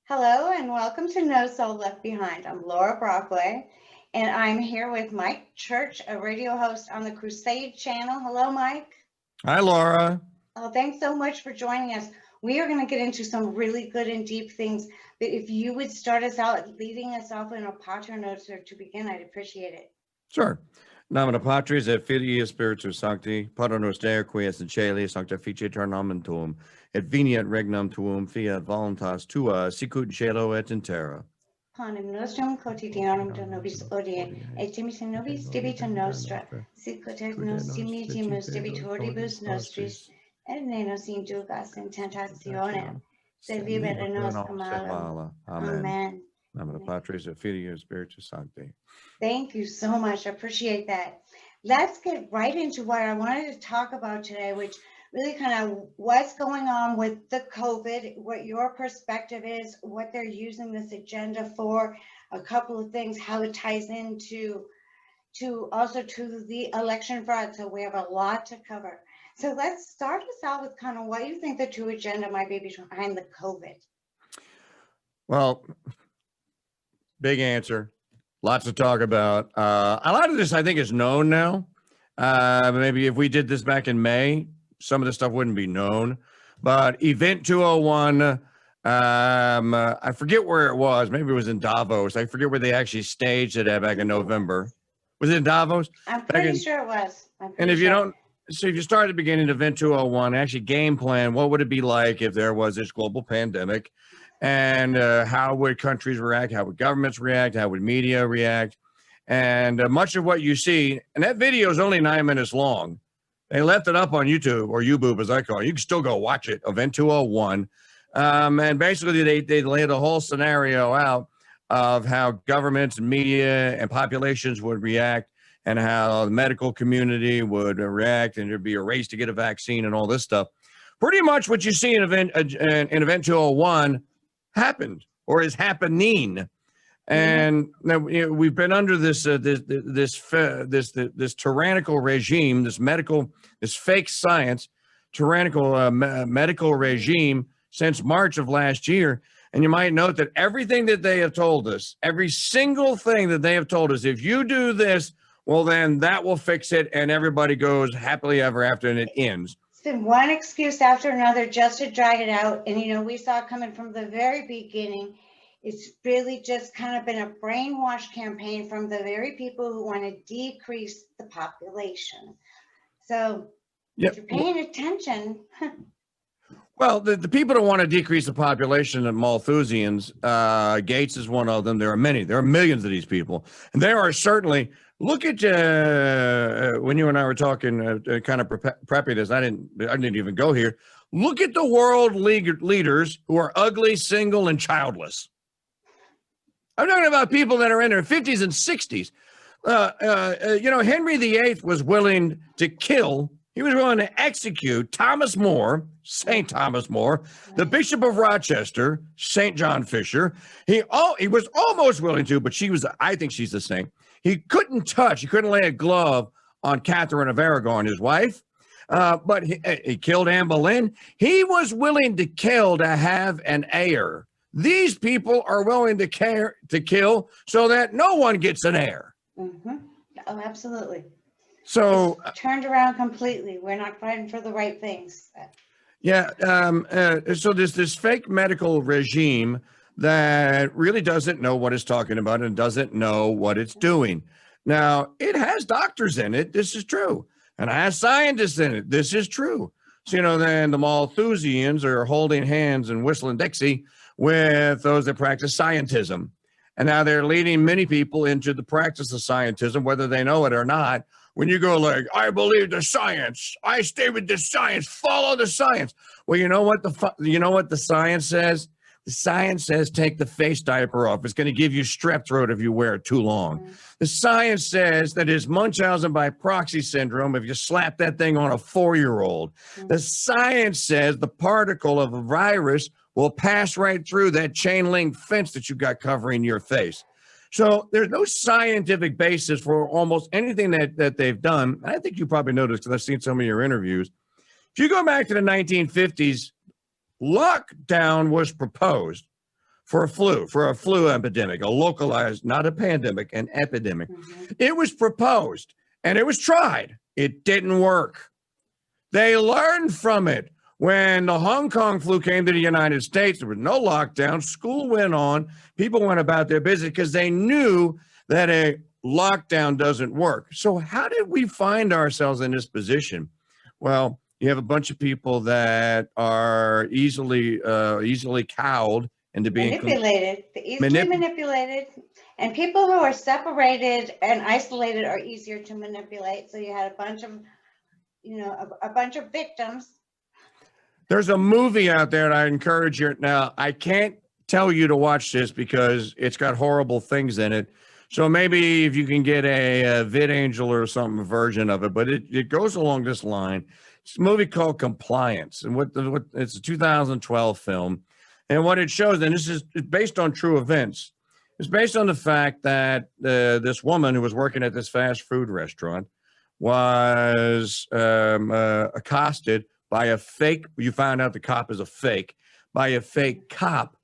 Hello and welcome to No Soul Left Behind. I'm Laura Brockway and I'm here with Mike Church, a radio host on the Crusade channel. Hello, Mike. Hi, Laura. Oh, thanks so much for joining us. We are going to get into some really good and deep things, but if you would start us out, leading us off in a pater noster to begin, I'd appreciate it. Sure. Nomina Patris et Filii et Spiritus Sancti, Pater noster qui es in caeli, sanctificetur nomen tuum, et veniat regnum tuum, fiat voluntas tua, sicut in cielo et in terra. Panem nostrum quotidianum da nobis odie, et dimittis nobis debita nostra, sicut et nos dimittimus debitoribus nostris, et ne nos inducas in tentationem, sed libera nos a malo. Amen. Nomina Patris et Filii et Spiritus Sancti. Thank you so much. I appreciate that. Let's get right into what I wanted to talk about today, which really kind of what's going on with the COVID, what your perspective is, what they're using this agenda for, a couple of things, how it ties into also to the election fraud. So we have a lot to cover. So let's start us out with kind of what you think the true agenda might be behind the COVID. Well, big answer. Lots to talk about. A lot of this, I think, is known now. Maybe if we did this back in May, some of this stuff wouldn't be known. But Event 201, I forget where it was. Maybe it was in Davos. I forget where they actually staged it at back in November. Was it in Davos? I'm pretty sure it was. And if you don't, so if you start at the beginning of Event 201, actually game plan, what would it be like if there was this global pandemic? And how would countries react? How would governments react? How would media react? And much of what you see, and that video is only 9 minutes long. They left it up on YouTube, or YouBoob as I call it. You can still go watch it, Event 201. And basically they lay the whole scenario out of how governments and media and populations would react, and how the medical community would react, and there'd be a race to get a vaccine and all this stuff. Pretty much what you see in Event 201 happened or is happening. And now, we've been under this tyrannical regime, this fake science, tyrannical medical regime since March of last year. And you might note that everything that they have told us, every single thing that they have told us, if you do this, well, then that will fix it, and everybody goes happily ever after, and it ends. Been one excuse after another just to drag it out. And we saw it coming from the very beginning. It's really just kind of been a brainwash campaign from the very people who want to decrease the population. So if you're paying attention. Well, the people that want to decrease the population of Malthusians, Gates is one of them. There are many. There are millions of these people. And there are certainly, look at when you and I were talking, kind of prepping this. I didn't even go here. Look at the world leaders who are ugly, single, and childless. I'm talking about people that are in their 50s and 60s. Henry VIII was willing to kill. He was willing to execute Thomas More, St. Thomas More, the Bishop of Rochester, St. John Fisher. He was almost willing to, but I think she's the saint. He couldn't lay a glove on Catherine of Aragon, his wife, but he killed Anne Boleyn. He was willing to kill to have an heir. These people are willing to kill so that no one gets an heir. Mm-hmm. Oh, absolutely. So it's turned around completely. We're not fighting for the right things. Yeah. So there's this fake medical regime that really doesn't know what it's talking about and doesn't know what it's doing. Now, it has doctors in it. This is true. And it has scientists in it. This is true. So, then the Malthusians are holding hands and whistling Dixie with those that practice scientism. And now they're leading many people into the practice of scientism, whether they know it or not. When you go like, I believe the science, I stay with the science, follow the science. Well, you know what the science says? The science says take the face diaper off. It's going to give you strep throat if you wear it too long. Mm-hmm. The science says that it's Munchausen by proxy syndrome if you slap that thing on a 4-year-old. Mm-hmm. The science says the particle of a virus will pass right through that chain link fence that you got covering your face. So there's no scientific basis for almost anything that they've done. And I think you probably noticed because I've seen some of your interviews. If you go back to the 1950s, lockdown was proposed for a flu epidemic, a localized, not a pandemic, an epidemic. It was proposed and it was tried. It didn't work. They learned from it. When the Hong Kong flu came to the United States, there was no lockdown. School went on. People went about their business because they knew that a lockdown doesn't work. So how did we find ourselves in this position? Well, you have a bunch of people that are easily cowed into being manipulated, easily manipulated. And people who are separated and isolated are easier to manipulate. So you had a bunch of, a bunch of victims. There's a movie out there, and I encourage you. Now, I can't tell you to watch this because it's got horrible things in it. So maybe if you can get a VidAngel or something version of it, but it goes along this line. It's a movie called Compliance, and it's a 2012 film. And what it shows, and it's based on true events, it's based on the fact that this woman who was working at this fast food restaurant was accosted by a fake, you find out the cop is a fake, by a fake cop.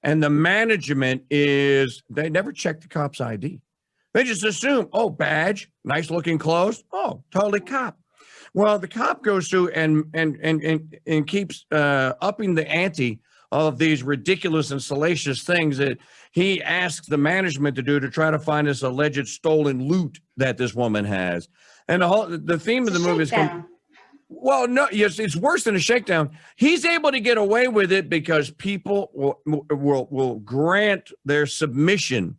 And the management they never check the cop's ID. They just assume, oh, badge, nice looking clothes. Oh, totally cop. Well, the cop goes through and keeps upping the ante of these ridiculous and salacious things that he asks the management to do to try to find this alleged stolen loot that this woman has. And the theme of the movie is, well, no, yes, it's worse than a shakedown. He's able to get away with it because people will grant their submission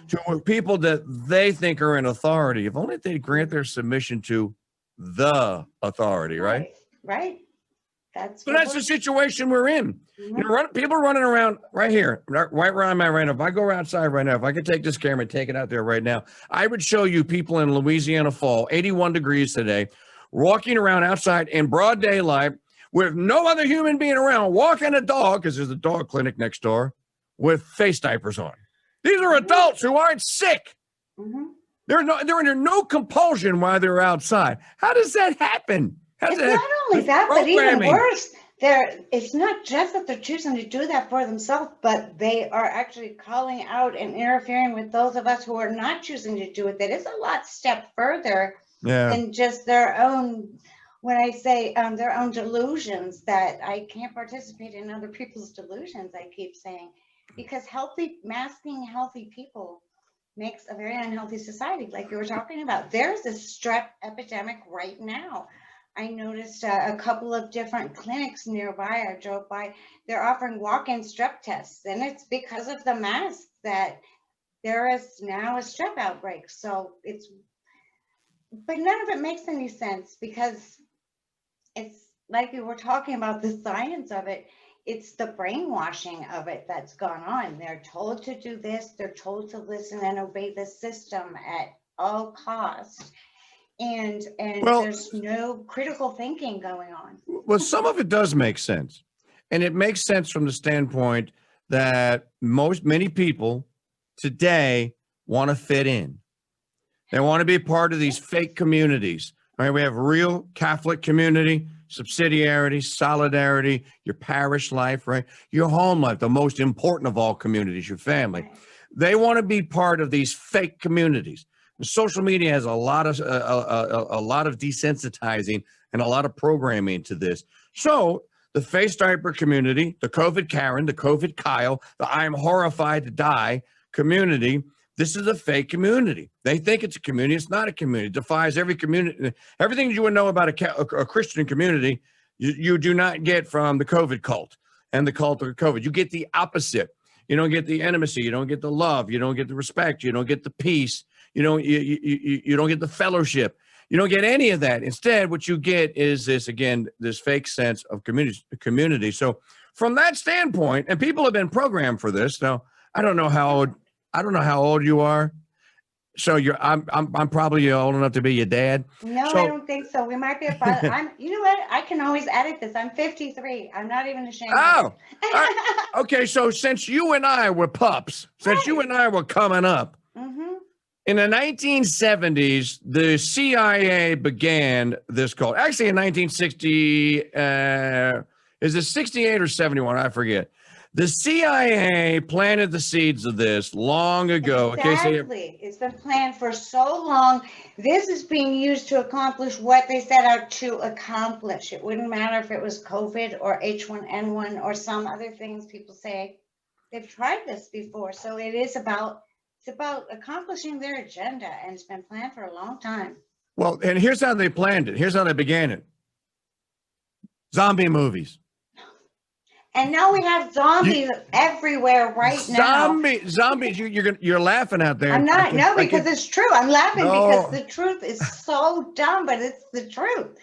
to people that they think are in authority. If only they grant their submission to the authority, right? Right. That's the situation we're in. Mm-hmm. People are running around right here, right where I'm at right now. If I go outside right now, if I could take this camera and take it out there right now, I would show you people in Louisiana fall, 81 degrees today, walking around outside in broad daylight with no other human being around, walking a dog, because there's a dog clinic next door, with face diapers on. These are adults who aren't sick. Mm-hmm. They're under no compulsion while they're outside. How does that happen? It's not only that, but even worse, it's not just that they're choosing to do that for themselves, but they are actually calling out and interfering with those of us who are not choosing to do it. That is a lot step further than just their own, when I say their own delusions, that I can't participate in other people's delusions, I keep saying, because masking healthy people makes a very unhealthy society, like you were talking about. There's a strep epidemic right now. I noticed a couple of different clinics nearby. I drove by. They're offering walk-in strep tests, and it's because of the mask that there is now a strep outbreak. So but none of it makes any sense, because it's like we were talking about the science of it. It's the brainwashing of it that's gone on. They're told to do this. They're told to listen and obey the system at all costs. And there's no critical thinking going on. Well, some of it does make sense. And it makes sense from the standpoint that many people today want to fit in. They want to be a part of these fake communities. Right? We have real Catholic community, subsidiarity, solidarity, your parish life, right? Your home life, the most important of all communities, your family. Right. They want to be part of these fake communities. Social media has a lot of desensitizing and a lot of programming to this. So the face diaper community, the COVID Karen, the COVID Kyle, the I'm horrified to die community, this is a fake community. They think it's a community. It's not a community. It defies every community. Everything you would know about a Christian community, you do not get from the COVID cult and the cult of COVID. You get the opposite. You don't get the intimacy. You don't get the love. You don't get the respect. You don't get the peace. You don't get the fellowship. You don't get any of that. Instead, what you get is this fake sense of community. So from that standpoint, and people have been programmed for this. Now, I don't know how old you are. So I'm probably old enough to be your dad. No, I don't think so. We might be a father. You know what? I can always edit this. I'm 53. I'm not even ashamed. Oh, okay. So since you and I were pups, since you and I were coming up, in the 1970s, the CIA began this cult. Actually, in 1960, is it 68 or 71? I forget. The CIA planted the seeds of this long ago. Exactly. It's been planned for so long. This is being used to accomplish what they set out to accomplish. It wouldn't matter if it was COVID or H1N1 or some other things people say. They've tried this before. So it's about accomplishing their agenda, and it's been planned for a long time. Well, and here's how they planned it. Here's how they began it. Zombie movies. And now we have zombies everywhere right now. Zombies. You're laughing out there. I'm not. No, because it's true. I'm laughing because the truth is so dumb, but it's the truth.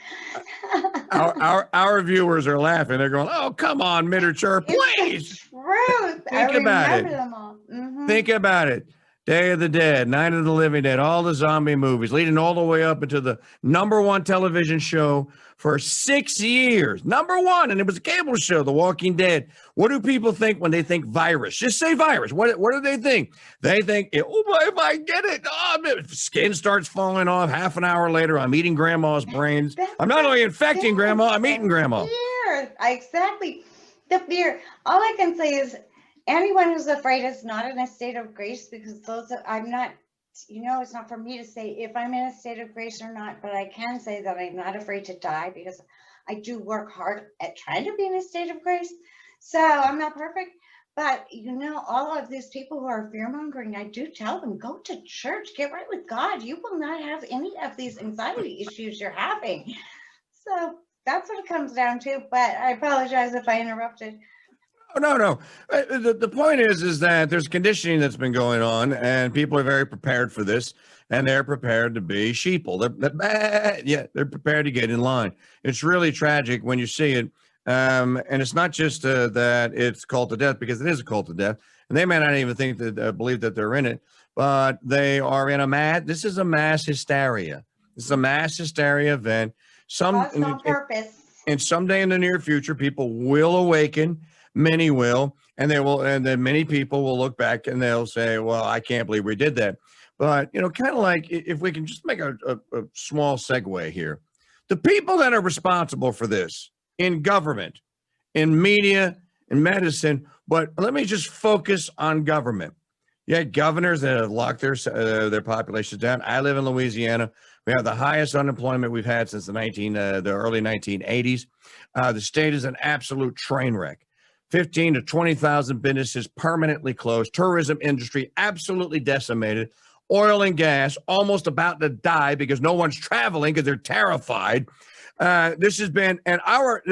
our viewers are laughing. They're going, "Oh, come on, Miniature, please." It's the truth. Think about it. Them all. Mm-hmm. Think about it. Day of the Dead, Night of the Living Dead, all the zombie movies, leading all the way up into the #1 television show for 6 years. #1, and it was a cable show, The Walking Dead. What do people think when they think virus? Just say virus. What do they think? They think, oh, if I get it, skin starts falling off. Half an hour later, I'm eating grandma's brains. I'm not only infecting grandma, I'm eating grandma. Fear. Exactly. The fear. All I can say is, anyone who's afraid is not in a state of grace, because I'm not, it's not for me to say if I'm in a state of grace or not, but I can say that I'm not afraid to die, because I do work hard at trying to be in a state of grace. So I'm not perfect, but all of these people who are fear mongering, I do tell them, go to church, get right with God. You will not have any of these anxiety issues you're having. So that's what it comes down to, but I apologize if I interrupted. No. The point is that there's conditioning that's been going on, and people are very prepared for this, and they're prepared to be sheeple. They're prepared to get in line. It's really tragic when you see it, and it's not just that it's cult of death, because it is a cult of death, and they may not even think that believe that they're in it, but they are in this is a mass hysteria. This is a mass hysteria event. On purpose. And someday in the near future, people will awaken. Many will, and then many people will look back and they'll say, well, I can't believe we did that. But, kind of like, if we can just make a small segue here, the people that are responsible for this in government, in media, in medicine, but let me just focus on government. You had governors that have locked their populations down. I live in Louisiana. We have the highest unemployment we've had since the early 1980s. The state is an absolute train wreck. 15 to 20,000 businesses permanently closed. Tourism industry absolutely decimated. Oil and gas almost about to die because no one's traveling because they're terrified. This has been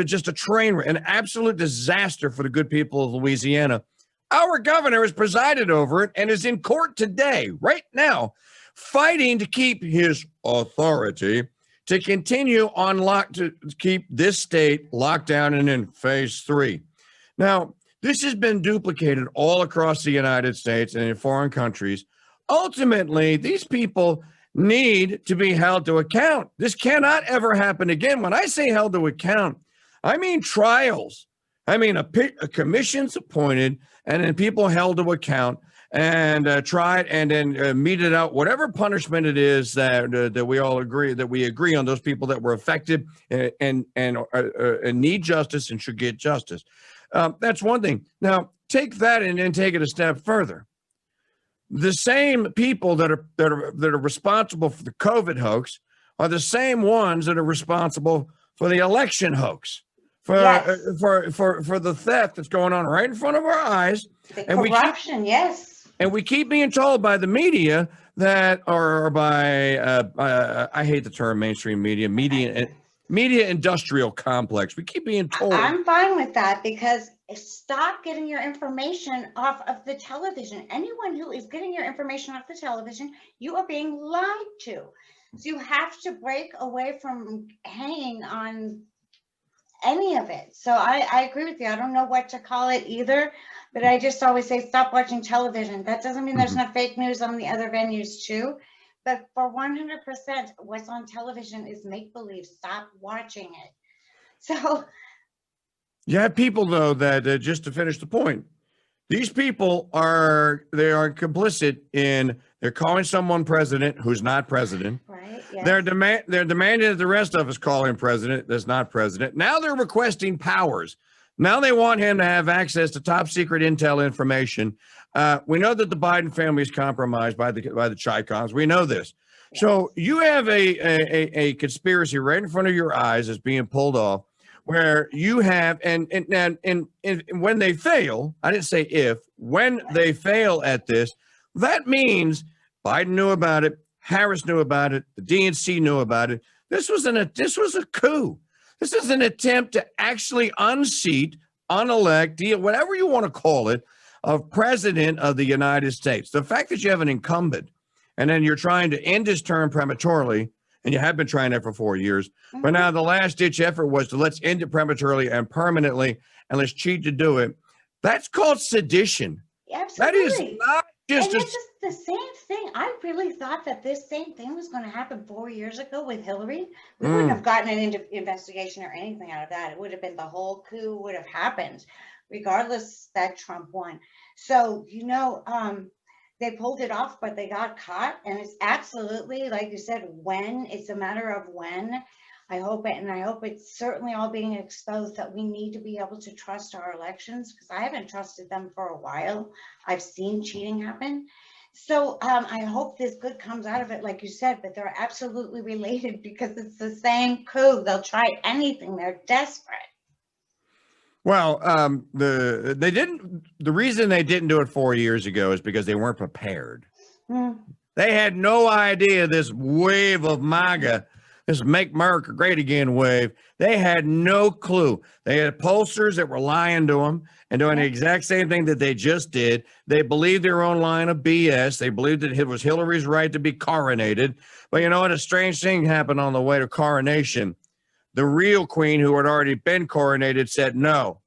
just a train wreck, an absolute disaster for the good people of Louisiana. Our governor has presided over it and is in court today, right now, fighting to keep his authority to continue to keep this state locked down and in phase 3. Now, this has been duplicated all across the United States and in foreign countries. Ultimately, these people need to be held to account. This cannot ever happen again. When I say held to account, I mean trials. I mean a commission's appointed, and then people held to account and tried, and then meted out whatever punishment it is that we all agree on those people that were affected and need justice and should get justice. That's one thing. Now, take that and then take it a step further. The same people that are responsible for the COVID hoax are the same ones that are responsible for the election hoax, for the theft that's going on right in front of our eyes. The corruption, yes. And we keep being told by the media that, or by I hate the term mainstream media industrial complex. We keep being told. I'm fine with that, because stop getting your information off of the television. Anyone who is getting your information off the television, you are being lied to. So you have to break away from hanging on any of it. So I agree with you. I don't know what to call it either, but I just always say stop watching television. That doesn't mean there's not fake news on the other venues too. But for 100%, what's on television is make-believe. Stop watching it. So you have people, though, that just to finish the point, these people are complicit in, they're calling someone president who's not president. Right. Yes. They're demanding that the rest of us call him president that's not president. Now they're requesting powers Now they want him to have access to top secret intel information. We know that the Biden family is compromised by the Chicons. We know this. Yes. So you have a conspiracy right in front of your eyes that's being pulled off, where you have and when they fail, I didn't say if, when they fail at this, that means Biden knew about it, Harris knew about it, the DNC knew about it. This was a coup. This is an attempt to actually unseat, unelect, whatever you want to call it, of president of the United States. The fact that you have an incumbent and then you're trying to end his term prematurely, and you have been trying that for 4 years, but now the last ditch effort was to let's end it prematurely and permanently, and let's cheat to do it. That's called sedition. Absolutely. That is not just and it's just the same thing. I really thought that this same thing was going to happen 4 years ago with Hillary. We wouldn't have gotten an investigation or anything out of that. It would have been the whole coup would have happened, regardless that Trump won. So, they pulled it off, but they got caught. And it's absolutely, like you said, when. It's a matter of when. I hope it's certainly all being exposed that we need to be able to trust our elections, because I haven't trusted them for a while. I've seen cheating happen. So I hope this good comes out of it, like you said, but they're absolutely related because it's the same coup. They'll try anything. They're desperate. Well, the reason they didn't do it 4 years ago is because they weren't prepared. They had no idea this wave of MAGA, this Make America Great Again wave, they had no clue. They had pollsters that were lying to them and doing the exact same thing that they just did. They believed their own line of BS. They believed that it was Hillary's right to be coronated. But you know what? A strange thing happened on the way to coronation. The real queen, who had already been coronated, said, no,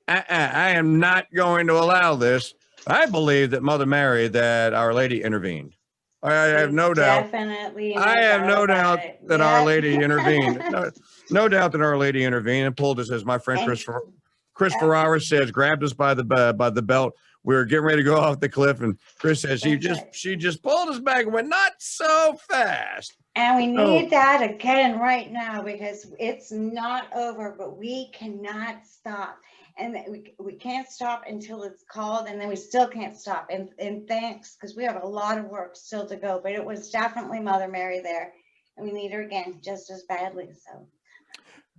I am not going to allow this. I believe that Mother Mary, that Our Lady intervened. I have no doubt. Definitely. I have no doubt that Our Lady intervened. No doubt that Our Lady intervened and pulled us, as my friend Chris Ferrara says, grabbed us by the belt. We were getting ready to go off the cliff, and Chris says she just pulled us back and went, not so fast. And we need that again right now, because it's not over, but we cannot stop. And we can't stop until it's called, and then we still can't stop. And thanks, because we have a lot of work still to go, but it was definitely Mother Mary there, and we need her again just as badly.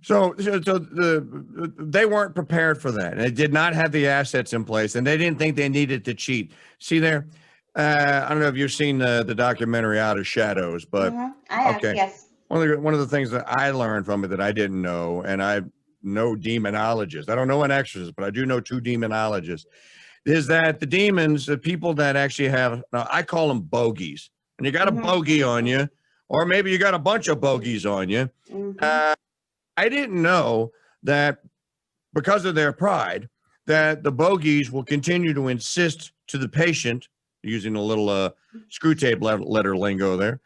So they weren't prepared for that. They did not have the assets in place, and they didn't think they needed to cheat. See there, I don't know if you've seen the documentary Out of Shadows, but I have, yes. One of the things that I learned from it that I didn't know, and I know demonologists. I don't know an exorcist, but I do know 2 demonologists. Is that the demons, the people that actually have, now I call them bogeys, and you got a bogey on you, or maybe you got a bunch of bogeys on you. I didn't know that because of their pride, that the bogeys will continue to insist to the patient, using a little screw tape letter lingo there,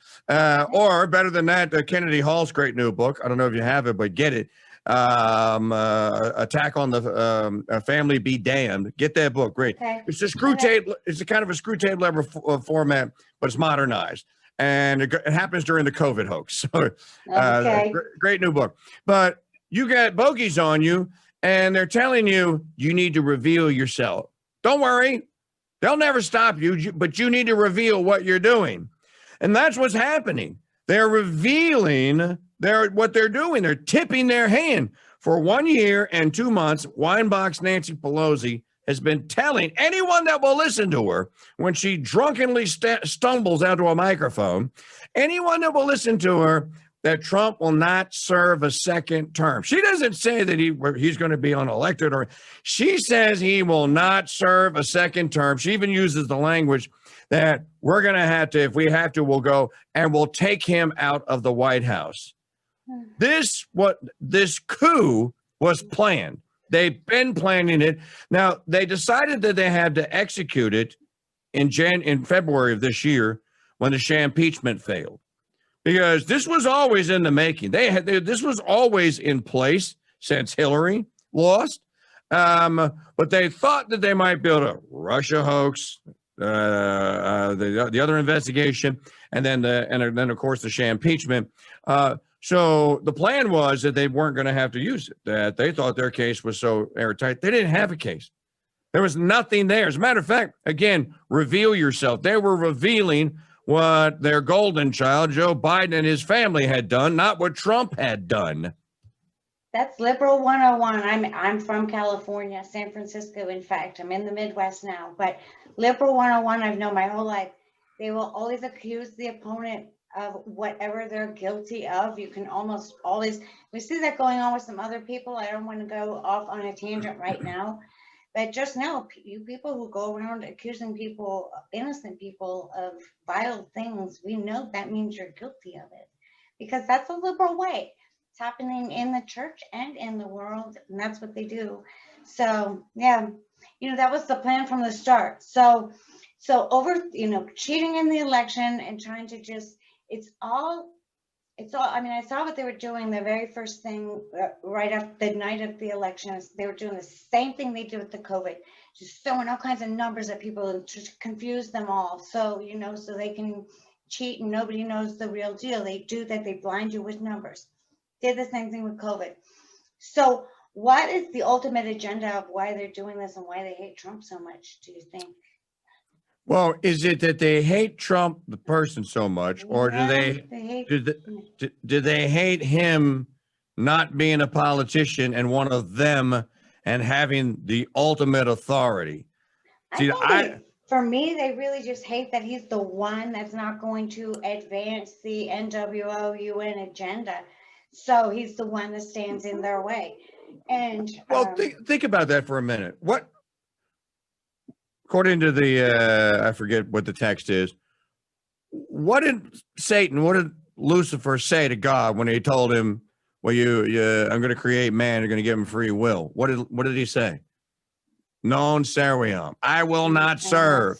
or better than that, Kennedy Hall's great new book. I don't know if you have it, but get it. Attack on the Family Be Damned. Get that book. Great. Okay. It's a screw tape. It's a kind of a screw tape letter format, but it's modernized. And it happens during the COVID hoax. So, great new book. But you got bogeys on you, and they're telling you need to reveal yourself. Don't worry. They'll never stop you, but you need to reveal what you're doing. And that's what's happening. They're revealing what they're doing. They're tipping their hand. For 1 year and 2 months, Winebox Nancy Pelosi has been telling anyone that will listen to her when she drunkenly stumbles out to a microphone, anyone that will listen to her, that Trump will not serve a second term. She doesn't say that he's going to be unelected, or she says he will not serve a second term. She even uses the language that we're going to have to, if we have to, we'll go and we'll take him out of the White House. This coup was planned. They've been planning it. Now, they decided that they had to execute it in February of this year when the Shampeachment failed, because this was always in the making. This was always in place since Hillary lost. But they thought that they might build a Russia hoax, the other investigation, and then of course the Shampeachment. So the plan was that they weren't going to have to use it, that they thought their case was so airtight. They didn't have a case. There was nothing there. As a matter of fact, again, reveal yourself. They were revealing what their golden child, Joe Biden, and his family had done, not what Trump had done. That's liberal 101. I'm from California, San Francisco. In fact, I'm in the Midwest now, but liberal 101, I've known my whole life. They will always accuse the opponent of whatever they're guilty of. You can almost always, we see that going on with some other people. I don't want to go off on a tangent right now, but just know, you people who go around accusing people, innocent people, of vile things, we know that means you're guilty of it, because that's a liberal way. It's happening in the church and in the world, and that's what they do. So yeah, that was the plan from the start. So over, cheating in the election and trying to just, it's all, I mean, I saw what they were doing the very first thing right after the night of the elections. They were doing the same thing they did with the COVID, just throwing all kinds of numbers at people and to confuse them all. So, so they can cheat and nobody knows the real deal. They do that. They blind you with numbers. Did the same thing with COVID. So what is the ultimate agenda of why they're doing this and why they hate Trump so much, do you think? Well, is it that they hate Trump, the person, so much, or do they hate him not being a politician and one of them and having the ultimate authority? See, for me, they really just hate that he's the one that's not going to advance the NWO UN agenda. So he's the one that stands in their way. And well, think about that for a minute. What, according to the, I forget what the text is, what did Lucifer say to God when he told him, well, I'm going to create man, you're going to give him free will? What did he say? Non serviam. I will not serve.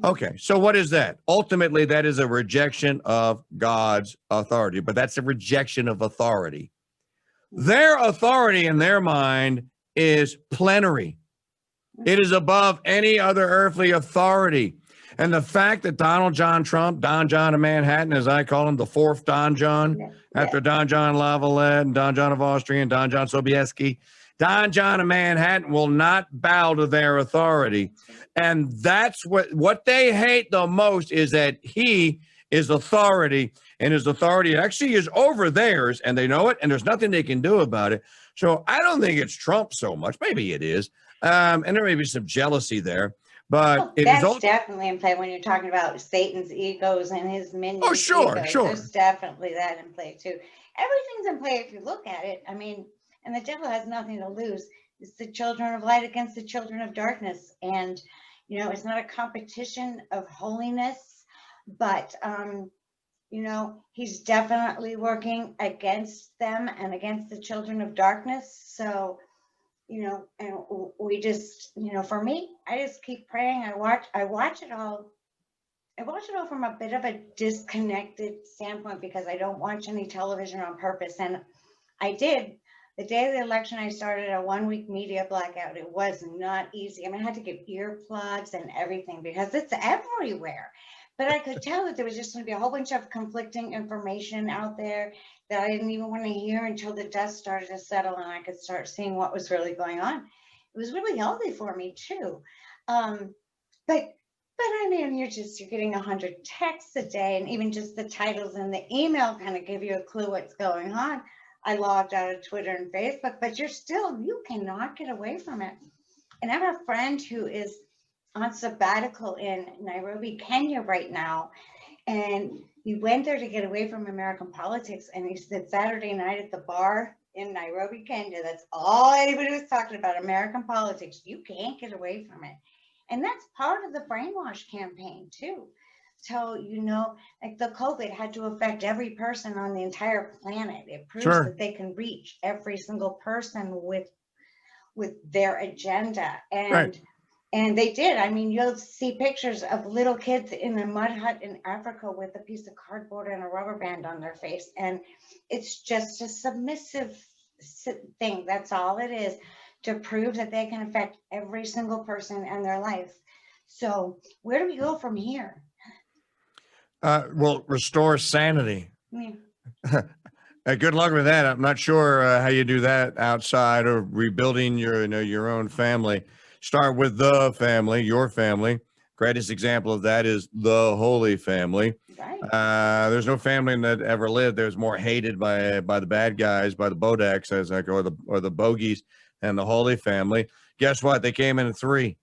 Okay, so what is that? Ultimately, that is a rejection of God's authority, but that's a rejection of authority. Their authority in their mind is plenary. It is above any other earthly authority. And the fact that Donald John Trump, Don John of Manhattan, as I call him, the fourth Don John, after Don John Lavalette and Don John of Austria and Don John Sobieski, Don John of Manhattan will not bow to their authority. And that's what they hate the most, is that he is authority, and his authority actually is over theirs, and they know it, and there's nothing they can do about it. So I don't think it's Trump so much. Maybe it is. And there may be some jealousy there, but that's definitely in play when you're talking about Satan's egos and his minions. Oh, sure. There's definitely that in play too. Everything's in play if you look at it. I mean, and the devil has nothing to lose. It's the children of light against the children of darkness. And, it's not a competition of holiness, but, he's definitely working against them and against the children of darkness. So, and we just, for me, I just keep praying. I watch it all. I watch it all from a bit of a disconnected standpoint because I don't watch any television on purpose. And I did. The day of the election, I started a 1-week media blackout. It was not easy. I mean, I had to get earplugs and everything because it's everywhere. But I could tell that there was just going to be a whole bunch of conflicting information out there that I didn't even want to hear until the dust started to settle and I could start seeing what was really going on. It was really healthy for me too. But I mean, you're getting 100 texts a day, and even just the titles in the email kind of give you a clue what's going on. I logged out of Twitter and Facebook, but you cannot get away from it. And I have a friend who is on sabbatical in Nairobi, Kenya right now. And he went there to get away from American politics. And he said Saturday night at the bar in Nairobi, Kenya, that's all anybody was talking about, American politics. You can't get away from it. And that's part of the brainwash campaign too. So, like the COVID had to affect every person on the entire planet. It proves that they can reach every single person with their agenda. And they did. I mean, you'll see pictures of little kids in a mud hut in Africa with a piece of cardboard and a rubber band on their face. And it's just a submissive thing. That's all it is, to prove that they can affect every single person in their life. So where do we go from here? Well, restore sanity. Yeah. Good luck with that. I'm not sure how you do that outside of rebuilding your own family. Start with the family, your family. Greatest example of that is the Holy Family. Right. There's no family that ever lived. There's more hated by the bad guys, by the Bodaks, as I go, or the Bogies, and the Holy Family. Guess what? They came in three.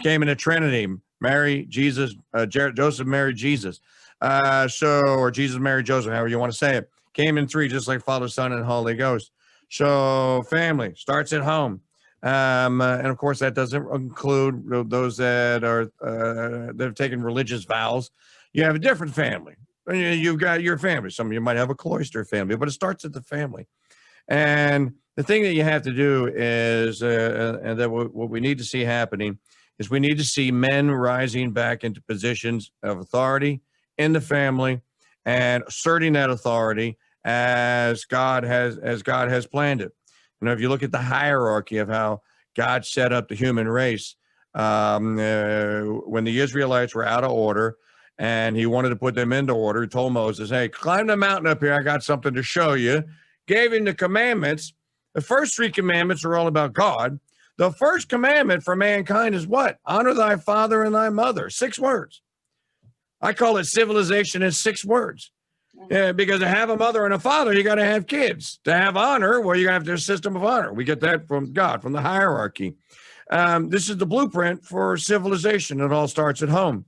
Came in a Trinity: Mary, Jesus, Joseph, Mary, Jesus. Or Jesus, Mary, Joseph, however you want to say it. Came in three, just like Father, Son, and Holy Ghost. So family starts at home. And of course, that doesn't include those that have taken religious vows. You have a different family. You've got your family. Some of you might have a cloister family, but it starts at the family. And the thing that you have to do is, and that what we need to see happening is we need to see men rising back into positions of authority in the family and asserting that authority as God has planned it. If you look at the hierarchy of how God set up the human race, when the Israelites were out of order and he wanted to put them into order, he told Moses, hey, climb the mountain up here. I got something to show you. Gave him the commandments. The first three commandments are all about God. The first commandment for mankind is what? Honor thy father and thy mother. 6 words. I call it civilization in 6 words. Yeah, because to have a mother and a father, you got to have kids. To have honor, well, you're going to have a system of honor. We get that from God, from the hierarchy. This is the blueprint for civilization. It all starts at home.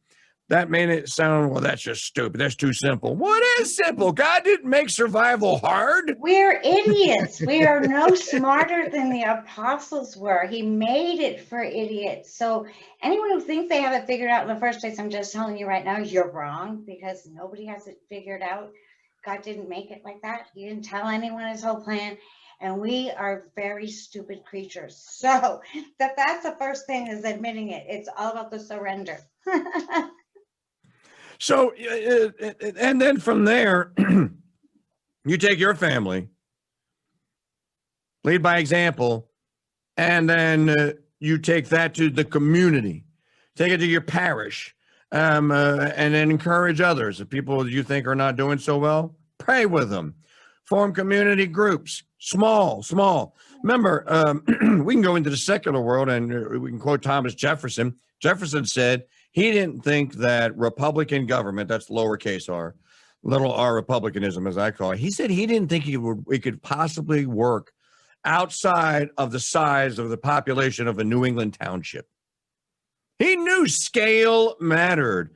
That made it sound, well, that's just stupid. That's too simple. What is simple? God didn't make survival hard. We're idiots. We are no smarter than the apostles were. He made it for idiots. So anyone who thinks they have it figured out in the first place, I'm just telling you right now, you're wrong, because nobody has it figured out. God didn't make it like that. He didn't tell anyone his whole plan. And we are very stupid creatures. So that's the first thing, is admitting it. It's all about the surrender. So, and then from there, you take your family, lead by example, and then you take that to the community, take it to your parish, and then encourage others. If people you think are not doing so well, pray with them, form community groups, small. Remember, we can go into the secular world and we can quote Thomas Jefferson. Jefferson said he didn't think that Republican government, that's lowercase r, little r republicanism as I call it, he said he didn't think it could possibly work outside of the size of the population of a New England township. He knew scale mattered.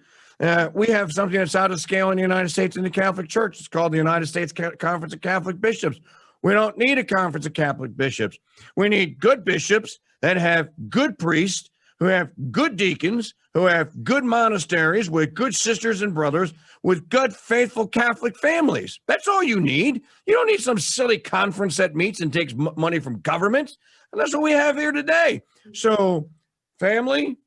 We have something that's out of scale in the United States in the Catholic Church. It's called the United States Conference of Catholic Bishops. We don't need a conference of Catholic bishops. We need good bishops that have good priests, who have good deacons, who have good monasteries with good sisters and brothers, with good, faithful Catholic families. That's all you need. You don't need some silly conference that meets and takes money from government. And that's what we have here today. So, family,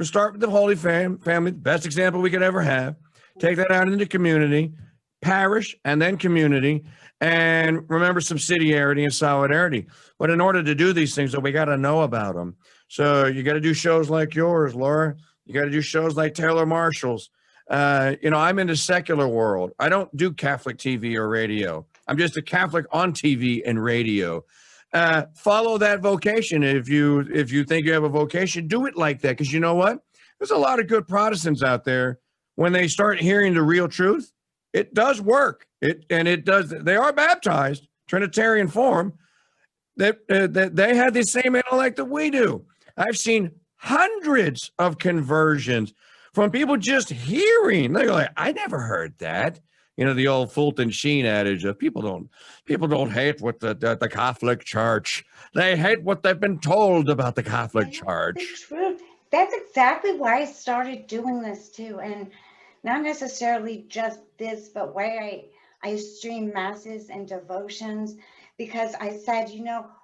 start with the Holy Family, the best example we could ever have. Take that out into the community, parish, and then community. And remember subsidiarity and solidarity. But in order to do these things, we got to know about them. So you got to do shows like yours, Laura. You got to do shows like Taylor Marshall's. I'm in the secular world. I don't do Catholic TV or radio. I'm just a Catholic on TV and radio. Follow that vocation. If you think you have a vocation, do it like that. Because you know what? There's a lot of good Protestants out there. When they start hearing the real truth, it does work. They are baptized, Trinitarian form. That they have the same intellect that we do. I've seen hundreds of conversions from people just hearing. They're like, I never heard that. The old Fulton Sheen adage of people don't hate what the Catholic Church. They hate what they've been told about the Catholic Church. That's the truth. That's exactly why I started doing this too. And not necessarily just this, but why I stream masses and devotions, because I said,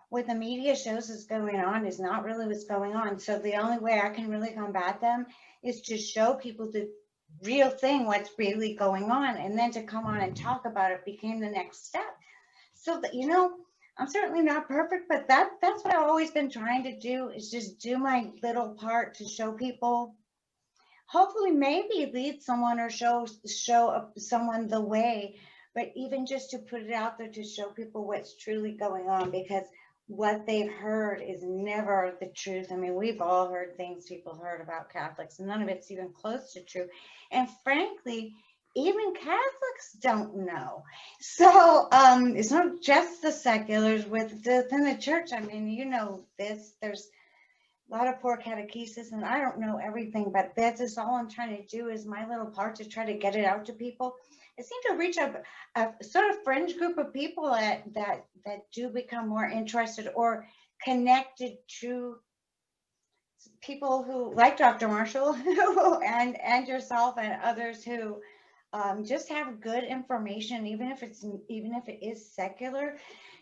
what the media shows is going on is not really what's going on. So the only way I can really combat them is to show people the real thing, what's really going on. And then to come on and talk about it became the next step. So that, I'm certainly not perfect, but that's what I've always been trying to do, is just do my little part to show people, hopefully maybe lead someone or show someone the way. but even just to put it out there to show people what's truly going on, because what they've heard is never the truth. I mean, we've all heard things people heard about Catholics, and none of it's even close to true. And frankly, even Catholics don't know. So it's not just the seculars within the church. I mean, you know this. There's a lot of poor catechesis, and I don't know everything, but that's just all I'm trying to do is my little part to try to get it out to people. I seem to reach a sort of fringe group of people that do become more interested or connected to people who, like Dr. Marshall, and yourself and others who just have good information, even if it is secular.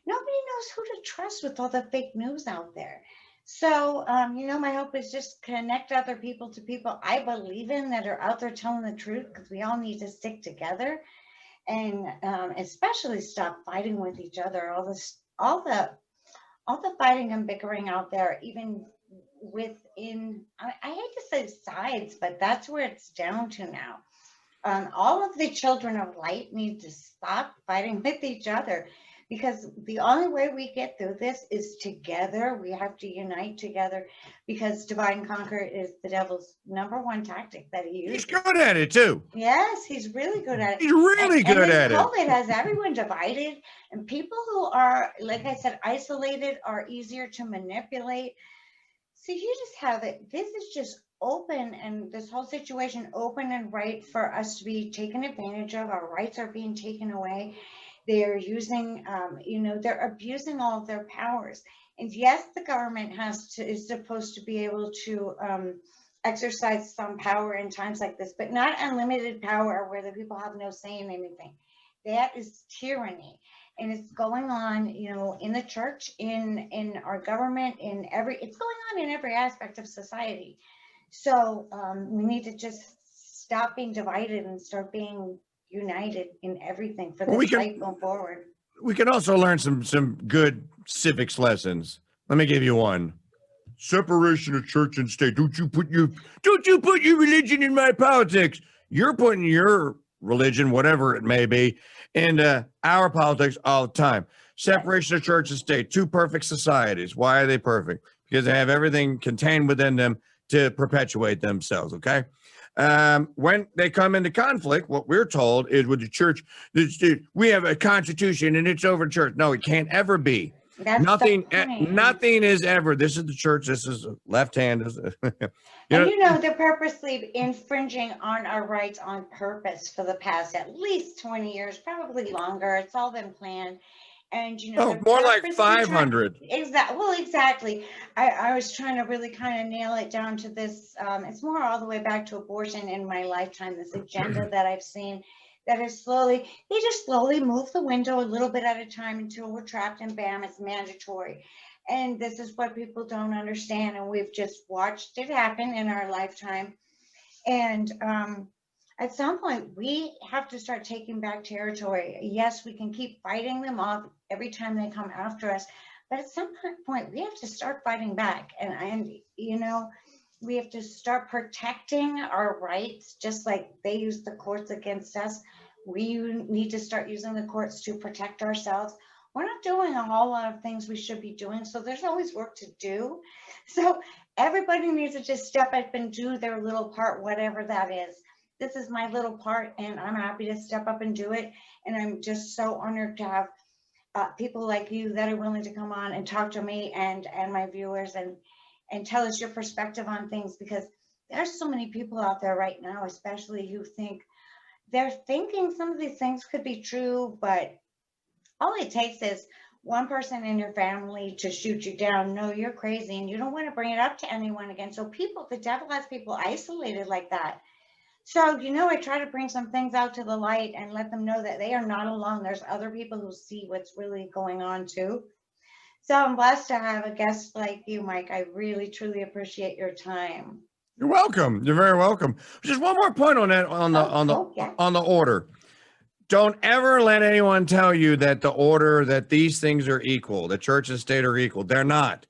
Nobody knows who to trust with all the fake news out there. So, my hope is just connect other people to people I believe in that are out there telling the truth, because we all need to stick together and especially stop fighting with each other. All the fighting and bickering out there, even within, I hate to say sides, but that's where it's down to now. All of the children of light need to stop fighting with each other, because the only way we get through this is together. We have to unite together, because divide and conquer is the devil's #1 tactic that he uses. He's good at it too. Yes, he's really good at it. He's really good at it. COVID has everyone divided, and people who are, like I said, isolated are easier to manipulate. So you just have it. This is just open, and this whole situation open and right for us to be taken advantage of. Our rights are being taken away. They're using, they're abusing all of their powers. And yes, the government is supposed to be able to exercise some power in times like this, but not unlimited power where the people have no say in anything. That is tyranny. And it's going on, in the church, in our government, it's going on in every aspect of society. So we need to just stop being divided and start being united in everything for this fight going forward. We can also learn some good civics lessons. Let me give you one. Separation of church and state. Don't you put your religion in my politics. You're putting your religion, whatever it may be, into our politics all the time. Separation of church and state. Two perfect societies. Why are they perfect? Because they have everything contained within them to perpetuate themselves. Okay. When they come into conflict, what we're told is with the church, we have a constitution and it's over church. No, it can't ever be. Nothing is ever. This is the church. This is left hand. They're purposely infringing on our rights on purpose for the past at least 20 years, probably longer. It's all been planned. And more like 500. Exactly. I was trying to really kind of nail it down to this. It's more all the way back to abortion in my lifetime. This agenda that I've seen that is they just slowly move the window a little bit at a time until we're trapped, and bam, it's mandatory. And this is what people don't understand. And we've just watched it happen in our lifetime. And at some point, we have to start taking back territory. Yes, we can keep fighting them off every time they come after us, but at some point, we have to start fighting back. And we have to start protecting our rights, just like they use the courts against us. We need to start using the courts to protect ourselves. We're not doing a whole lot of things we should be doing, so there's always work to do. So everybody needs to just step up and do their little part, whatever that is. This is my little part, and I'm happy to step up and do it. And I'm just so honored to have people like you that are willing to come on and talk to me and my viewers and tell us your perspective on things, because there's so many people out there right now, especially who they're thinking some of these things could be true, but all it takes is one person in your family to shoot you down. No, you're crazy, and you don't want to bring it up to anyone again. So the devil has people isolated like that. So, I try to bring some things out to the light and let them know that they are not alone. There's other people who see what's really going on too. So I'm blessed to have a guest like you, Mike. I really, truly appreciate your time. You're welcome. You're very welcome. Just one more point on that, on the order. Don't ever let anyone tell you that that these things are equal. The church and state are equal. They're not.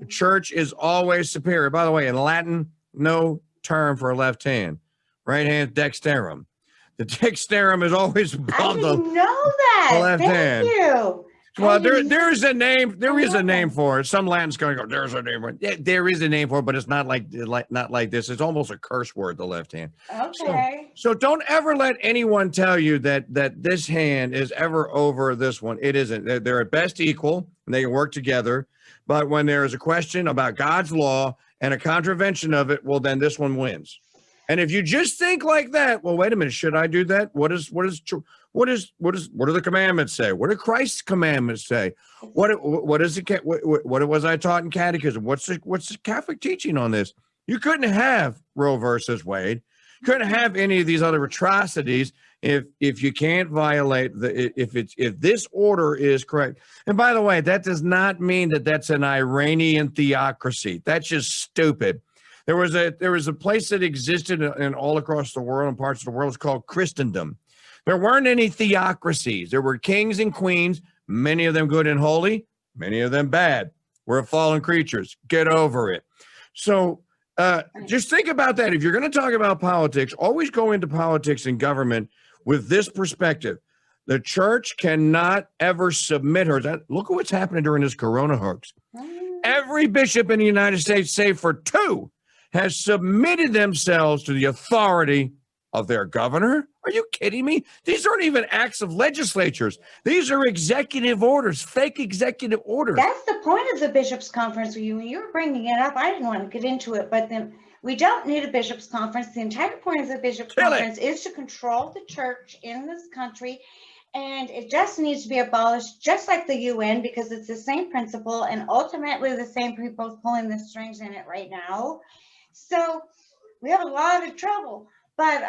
The church is always superior. By the way, in Latin, no term for left hand. Right hand, dexterum. The dexterum is always I above didn't know that. the left Thank hand. you. Well, I didn't know- there is a name. There is a love name that. for it. Some Latins going to go. There's a name for it. Yeah, there is a name for it, but it's not like not like this. It's almost a curse word. The left hand. Okay. So don't ever let anyone tell you that this hand is ever over this one. It isn't. They're at best equal, and they work together. But when there is a question about God's law and a contravention of it, well, then this one wins. And if you just think like that, well, wait a minute, should I do that? What do the commandments say? What do Christ's commandments say? What was I taught in catechism? What's the Catholic teaching on this? You couldn't have Roe versus Wade. You couldn't have any of these other atrocities if you can't violate if this order is correct. And by the way, that does not mean that that's an Iranian theocracy. That's just stupid. There was a place that existed in all across the world, in parts of the world. It's called Christendom. There weren't any theocracies. There were kings and queens, many of them good and holy, many of them bad. We're fallen creatures. Get over it. So just think about that. If you're going to talk about politics, always go into politics and government with this perspective. The church cannot ever submit her. Look at what's happening during this corona hoax. Every bishop in the United States, save for 2, has submitted themselves to the authority of their governor. Are you kidding me? These aren't even acts of legislatures. These are executive orders, fake executive orders. That's the point of the bishops' conference. When you were bringing it up, I didn't want to get into it, but then we don't need a bishops' conference. The entire point of the bishops' conference is to control the church in this country, and it just needs to be abolished, just like the UN, because it's the same principle, and ultimately the same people pulling the strings in it right now. So we have a lot of trouble, but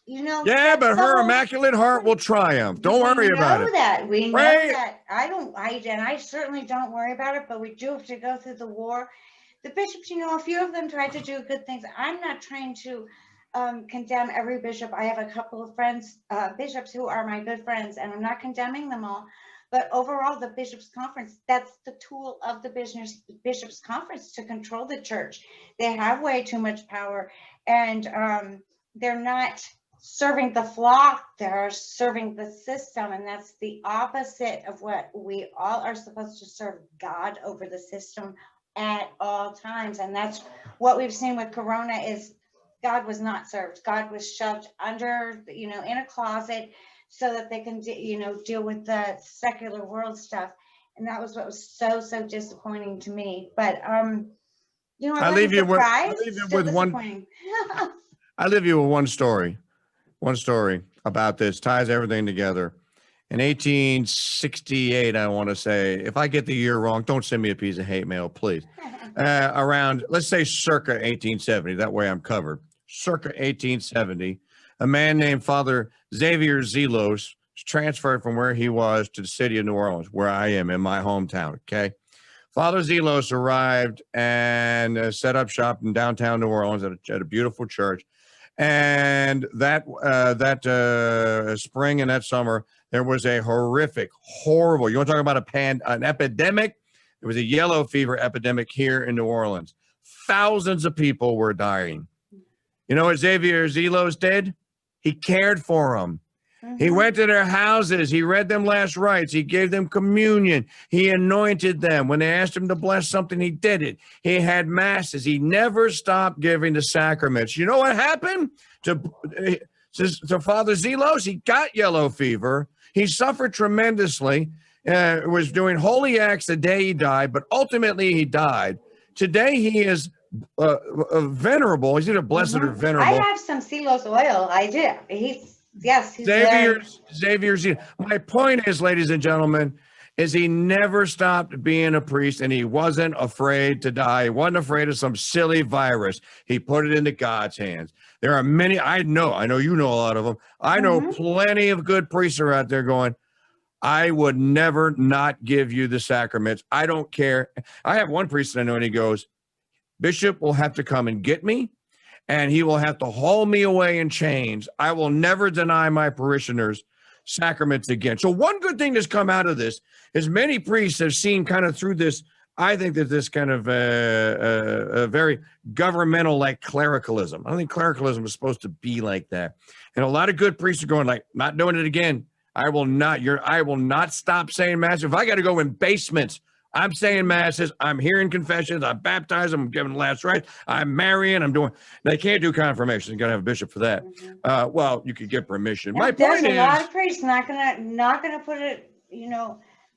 Yeah, but her immaculate heart will triumph. Don't worry about it. We know that. I certainly don't worry about it, but we do have to go through the war. The bishops, a few of them tried to do good things. I'm not trying to condemn every bishop. I have a couple of friends, bishops who are my good friends, and I'm not condemning them all. But overall, the bishops' conference, that's the tool of the bishops' conference to control the church. They have way too much power, and they're not serving the flock, they're serving the system, and that's the opposite of what we all are supposed to serve God over the system at all times. And that's what we've seen with Corona is God was not served. God was shoved under, in a closet so that they can, deal with the secular world stuff. And that was what was so disappointing to me. But, I leave you with one story. One story about this ties everything together. In 1868, I want to say, if I get the year wrong, don't send me a piece of hate mail, please. Around, let's say circa 1870, that way I'm covered. Circa 1870, a man named Father Xavier Zelos was transferred from where he was to the city of New Orleans, where I am in my hometown, okay? Father Zelos arrived and set up shop in downtown New Orleans at a beautiful church. And that spring and that summer, there was a horrible, you want to talk about an epidemic? There was a yellow fever epidemic here in New Orleans. Thousands of people were dying. You know what Xavier Zelos did? He cared for them. He went to their houses. He read them last rites. He gave them communion. He anointed them. When they asked him to bless something, he did it. He had masses. He never stopped giving the sacraments. You know what happened to Father Zelos? He got yellow fever. He suffered tremendously. Was doing holy acts the day he died, but ultimately he died. Today he is venerable. He's either blessed or venerable. I have some Zelos oil. I do. He's Xavier. My point is, ladies and gentlemen, is he never stopped being a priest, and he wasn't afraid to die. He wasn't afraid of some silly virus. He put it into God's hands. There are many, I know you know a lot of them. I know plenty of good priests are out there going, I would never not give you the sacraments. I don't care. I have one priest that I know, and he goes, Bishop will have to come and get me, and he will have to haul me away in chains. I will never deny my parishioners sacraments again. So one good thing that's come out of this is many priests have seen kind of through this, I think that this kind of a very governmental like clericalism. I don't think clericalism is supposed to be like that. And a lot of good priests are going like, not doing it again. I will not stop saying mass. If I got to go in basements, I'm saying masses. I'm hearing confessions. I'm baptized. I'm giving last rites. I'm marrying. I'm doing. They can't do confirmation. You got to have a bishop for that. Well, you could get permission. My There's point a lot is, of priests not gonna put it,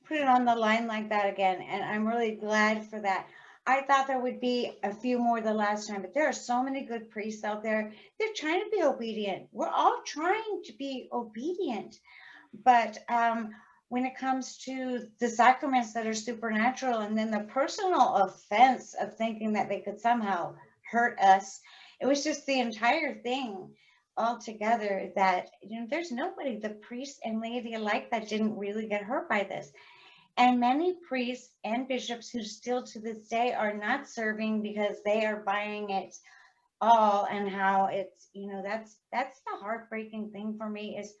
put it on the line like that again. And I'm really glad for that. I thought there would be a few more the last time, but there are so many good priests out there. They're trying to be obedient. We're all trying to be obedient. But when it comes to the sacraments that are supernatural, and then the personal offense of thinking that they could somehow hurt us, it was just the entire thing altogether that, there's nobody, the priests and laity alike, that didn't really get hurt by this. And many priests and bishops who still to this day are not serving because they are buying it all, and how it's, that's the heartbreaking thing for me, is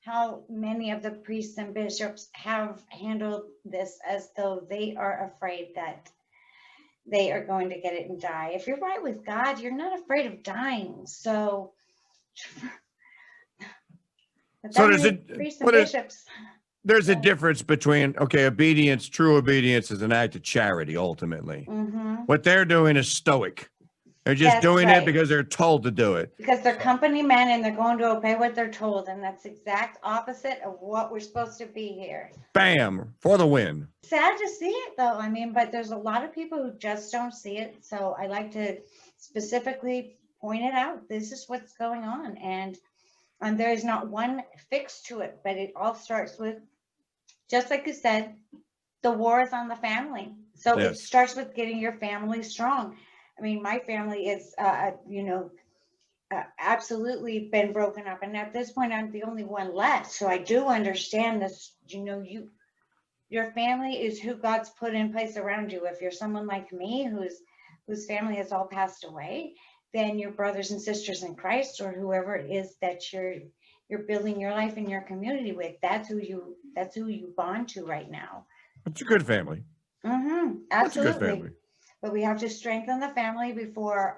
how many of the priests and bishops have handled this as though they are afraid that they are going to get it and die. If you're right with God, you're not afraid of dying. So, there's a difference between, obedience, true obedience is an act of charity, ultimately. What they're doing is stoic. They're just doing it because they're told to do it. Because they're company men and they're going to obey what they're told. And that's exact opposite of what we're supposed to be here. Bam, for the win. Sad to see it though. But there's a lot of people who just don't see it. So I like to specifically point it out. This is what's going on. And there is not one fix to it, but it all starts with, just like you said, the war is on the family. So It starts with getting your family strong. My family is, absolutely been broken up. And at this point, I'm the only one left. So I do understand this, your family is who God's put in place around you. If you're someone like me, whose family has all passed away, then your brothers and sisters in Christ, or whoever it is that you're building your life in your community with, that's who you bond to right now. It's a good family. Absolutely. That's a good family. But we have to strengthen the family before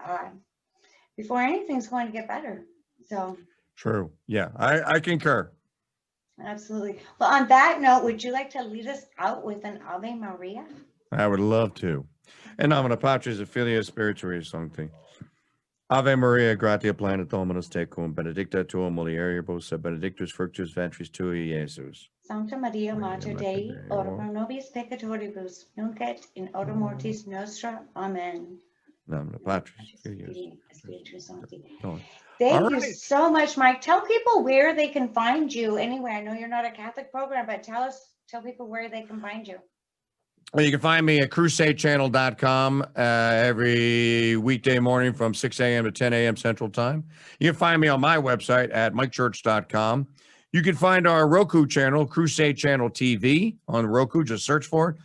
anything's going to get better. So true. Yeah, I concur. Absolutely. Well, on that note, would you like to lead us out with an Ave Maria? I would love to. In nomine Patris et Filii et Spiritus Sancti. Ave Maria, gratia plena Dominus tecum, benedicta tua mulieribus, et benedictus fructus ventris tui, Iesus. Sancta Maria, Mater Dei, ora pro nobis peccatoribus, nunc et in hora mortis nostra. Amen. Nomine Patris, Filii, et Spiritus Sancti. Thank you so much, Mike. Tell people where they can find you anyway. I know you're not a Catholic program, but tell people where they can find you. Well, you can find me at crusadechannel.com every weekday morning from 6 a.m. to 10 a.m. Central Time. You can find me on my website at mikechurch.com. You can find our Roku channel, Crusade Channel TV, on Roku. Just search for it.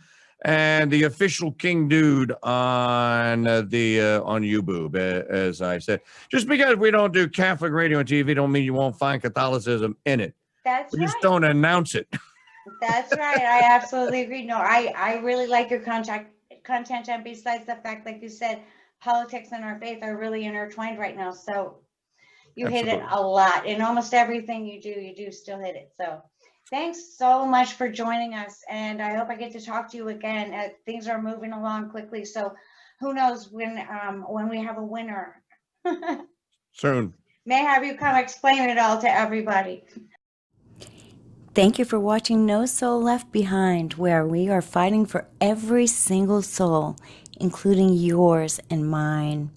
And the official King Dude on YouTube, as I said. Just because we don't do Catholic radio and TV don't mean you won't find Catholicism in it. We just don't announce it. That's right. I absolutely agree. No, I really like your content. And besides the fact, like you said, politics and our faith are really intertwined right now. So you hit it a lot. In almost everything you do still hit it. So thanks so much for joining us. And I hope I get to talk to you again. Things are moving along quickly. So who knows when we have a winner. Soon. May have you come explain it all to everybody. Thank you for watching No Soul Left Behind, where we are fighting for every single soul, including yours and mine.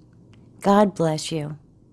God bless you.